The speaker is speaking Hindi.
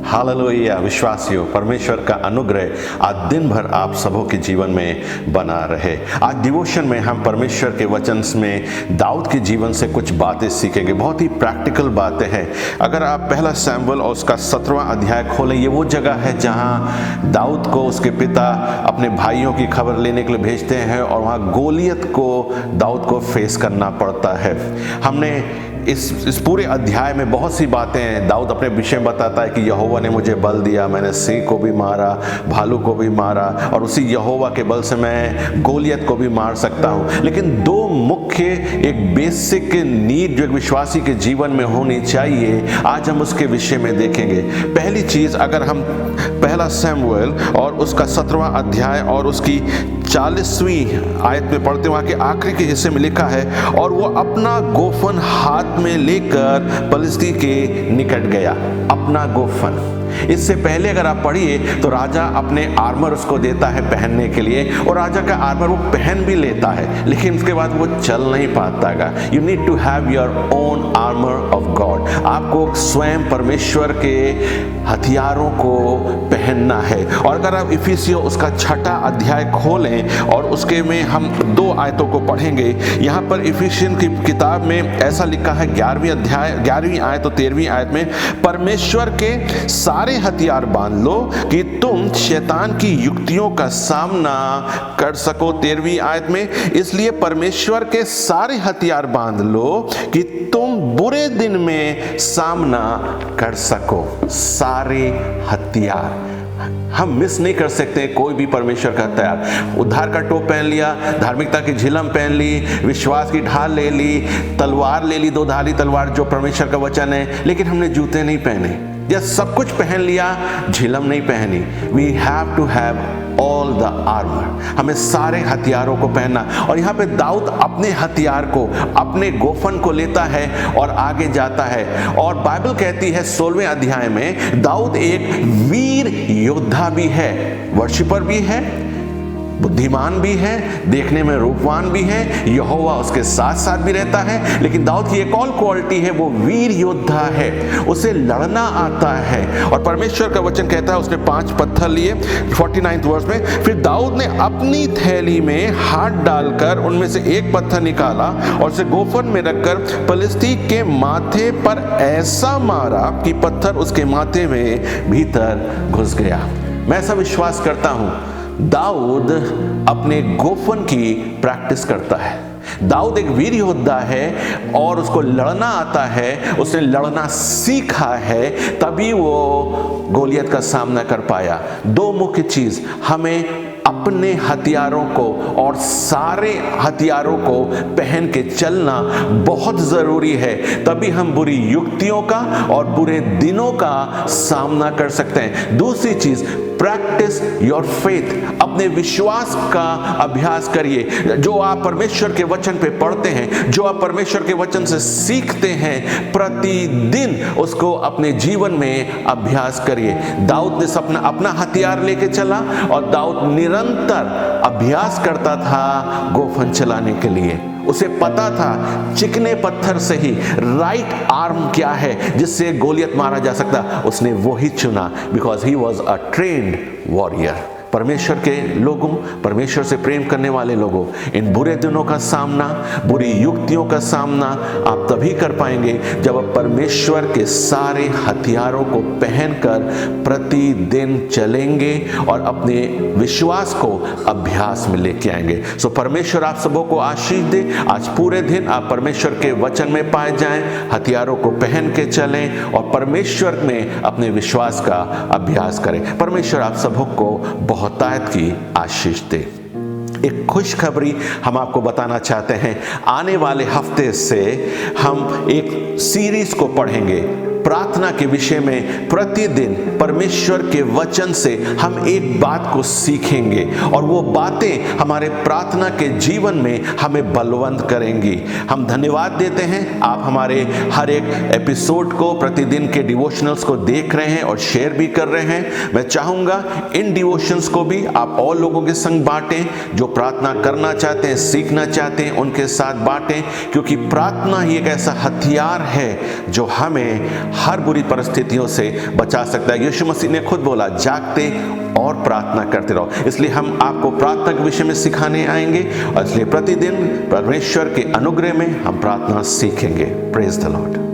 हालेलुया। विश्वासियों, परमेश्वर का अनुग्रह आज दिन भर आप सबों के जीवन में बना रहे। आज डिवोशन में हम परमेश्वर के वचन में दाऊद के जीवन से कुछ बातें सीखेंगे। बहुत ही प्रैक्टिकल बातें हैं। अगर आप पहला शमूएल और उसका 17वां अध्याय खोलें, ये वो जगह है जहां दाऊद को उसके पिता अपने भाइयों की खबर लेने के लिए भेजते हैं और वहां गोलियत को दाऊद को फेस करना पड़ता है। हमने इस पूरे अध्याय में बहुत सी बातें हैं। दाऊद अपने विषय में बताता है कि यहोवा ने मुझे बल दिया, मैंने सिंह को भी मारा, भालू को भी मारा और उसी यहोवा के बल से मैं गोलियत को भी मार सकता हूं। लेकिन दो मुख्य एक बेसिक नीड जो एक विश्वासी के जीवन में होनी चाहिए, आज हम उसके विषय में देखेंगे। पहली चीज, अगर हम पहला शमूएल और उसका 17वां अध्याय और उसकी 40वीं आयत में पढ़ते, वहां के आखिरी के हिस्से में लिखा है, और वो अपना गोफन हाथ में लेकर पलिश्ती के निकट गया। अपना गोफन। इससे पहले अगर आप पढ़िए तो राजा अपने आर्मर उसको देता है पहनने के लिए, और राजा का आर्मर वो पहन भी लेता है, लेकिन उसके बाद वो चल नहीं पाता। You need to have your own armour of God. आपको स्वयं परमेश्वर के हथियारों को पहनना है। और अगर आप इफिसियों उसका 6वां अध्याय खोलें और उसके में हम 2 आयतों को पढ़ेंगे। यहाँ पर इफिसियन की किताब में ऐसा लिखा है 11वीं आयत और 13वीं आयत में, परमेश्वर के सारे हथियार बांध लो कि तुम शैतान की युक्तियों का सामना कर सको। 13वीं आयत में, इसलिए परमेश्वर के सारे हथियार बांध लो कि तुम बुरे दिन में सामना कर सको। सारे हथियार हम मिस नहीं कर सकते। कोई भी परमेश्वर का हथियार, उद्धार का टोप पहन लिया, धार्मिकता की झिलम पहन ली, विश्वास की ढाल ले ली, तलवार ले ली, 2 धारी तलवार जो परमेश्वर का वचन है, लेकिन हमने जूते नहीं पहने। या सब कुछ पहन लिया, झिलम नहीं पहनी। We have to have all the armour. हमें सारे हथियारों को पहनना। और यहाँ पे दाऊद अपने हथियार को, अपने गोफन को लेता है और आगे जाता है। और बाइबल कहती है 16वें अध्याय में, दाऊद एक वीर योद्धा भी है, वर्शिपर भी है, बुद्धिमान भी है, देखने में रूपवान भी है, यहोवा उसके साथ साथ भी रहता है। लेकिन दाऊद की एक और क्वालिटी है, वो वीर योद्धा है, उसे लड़ना आता है। और परमेश्वर का वचन कहता है उसने 5 पत्थर लिए 49वें वर्ष में। फिर दाऊद ने अपनी थैली में हाथ डालकर उनमें से एक पत्थर निकाला और उसे गोफन में रखकर पलिश्ती के माथे पर ऐसा मारा कि पत्थर उसके माथे में भीतर घुस गया। मैं ऐसा विश्वास करता हूं, दाऊद अपने गोफन की प्रैक्टिस करता है। दाऊद एक वीर योद्धा है और उसको लड़ना आता है, उसने लड़ना सीखा है, तभी वो गोलियत का सामना कर पाया। 2 मुख्य चीज, हमें अपने हथियारों को और सारे हथियारों को पहन के चलना बहुत जरूरी है, तभी हम बुरी युक्तियों का और बुरे दिनों का सामना कर सकते हैं। दूसरी चीज, प्रैक्टिस योर फेथ। अपने विश्वास का अभ्यास करिए। जो आप परमेश्वर के वचन पे पढ़ते हैं, जो आप परमेश्वर के वचन से सीखते हैं, प्रतिदिन उसको अपने जीवन में अभ्यास करिए। दाऊद ने अपना हथियार लेके चला और दाऊद निरंतर अभ्यास करता था गोफन चलाने के लिए। उसे पता था चिकने पत्थर से ही राइट आर्म क्या है जिससे गोलियत मारा जा सकता, उसने वो ही चुना, because he was a trained warrior. परमेश्वर के लोगों, परमेश्वर से प्रेम करने वाले लोगों, इन बुरे दिनों का सामना, बुरी युक्तियों का सामना आप तभी कर पाएंगे जब आप परमेश्वर के सारे हथियारों को पहनकर प्रतिदिन चलेंगे और अपने विश्वास को अभ्यास में लेके आएंगे। सो परमेश्वर आप सबों को आशीष दे। आज पूरे दिन आप परमेश्वर के वचन में पाए जाएं, हथियारों को पहन के चलें और परमेश्वर में अपने विश्वास का अभ्यास करें। परमेश्वर आप सबों को बहुतायत की आशीष दे। एक खुशखबरी हम आपको बताना चाहते हैं। आने वाले हफ्ते से हम एक सीरीज को पढ़ेंगे प्रार्थना के विषय में। प्रतिदिन परमेश्वर के वचन से हम एक बात को सीखेंगे और वो बातें हमारे प्रार्थना के जीवन में हमें बलवंत करेंगी। हम धन्यवाद देते हैं आप हमारे हर एक एपिसोड को, प्रतिदिन के डिवोशनल्स को देख रहे हैं और शेयर भी कर रहे हैं। मैं चाहूँगा इन डिवोशंस को भी आप और लोगों के संग बांटें, जो प्रार्थना करना चाहते हैं, सीखना चाहते हैं, उनके साथ बांटें, क्योंकि प्रार्थना ही एक ऐसा हथियार है जो हमें हर बुरी परिस्थितियों से बचा सकता है। यीशु मसीह ने खुद बोला, जागते और प्रार्थना करते रहो। इसलिए हम आपको प्रार्थना के विषय में सिखाने आएंगे और इसलिए प्रतिदिन परमेश्वर के अनुग्रह में हम प्रार्थना सीखेंगे। Praise the Lord.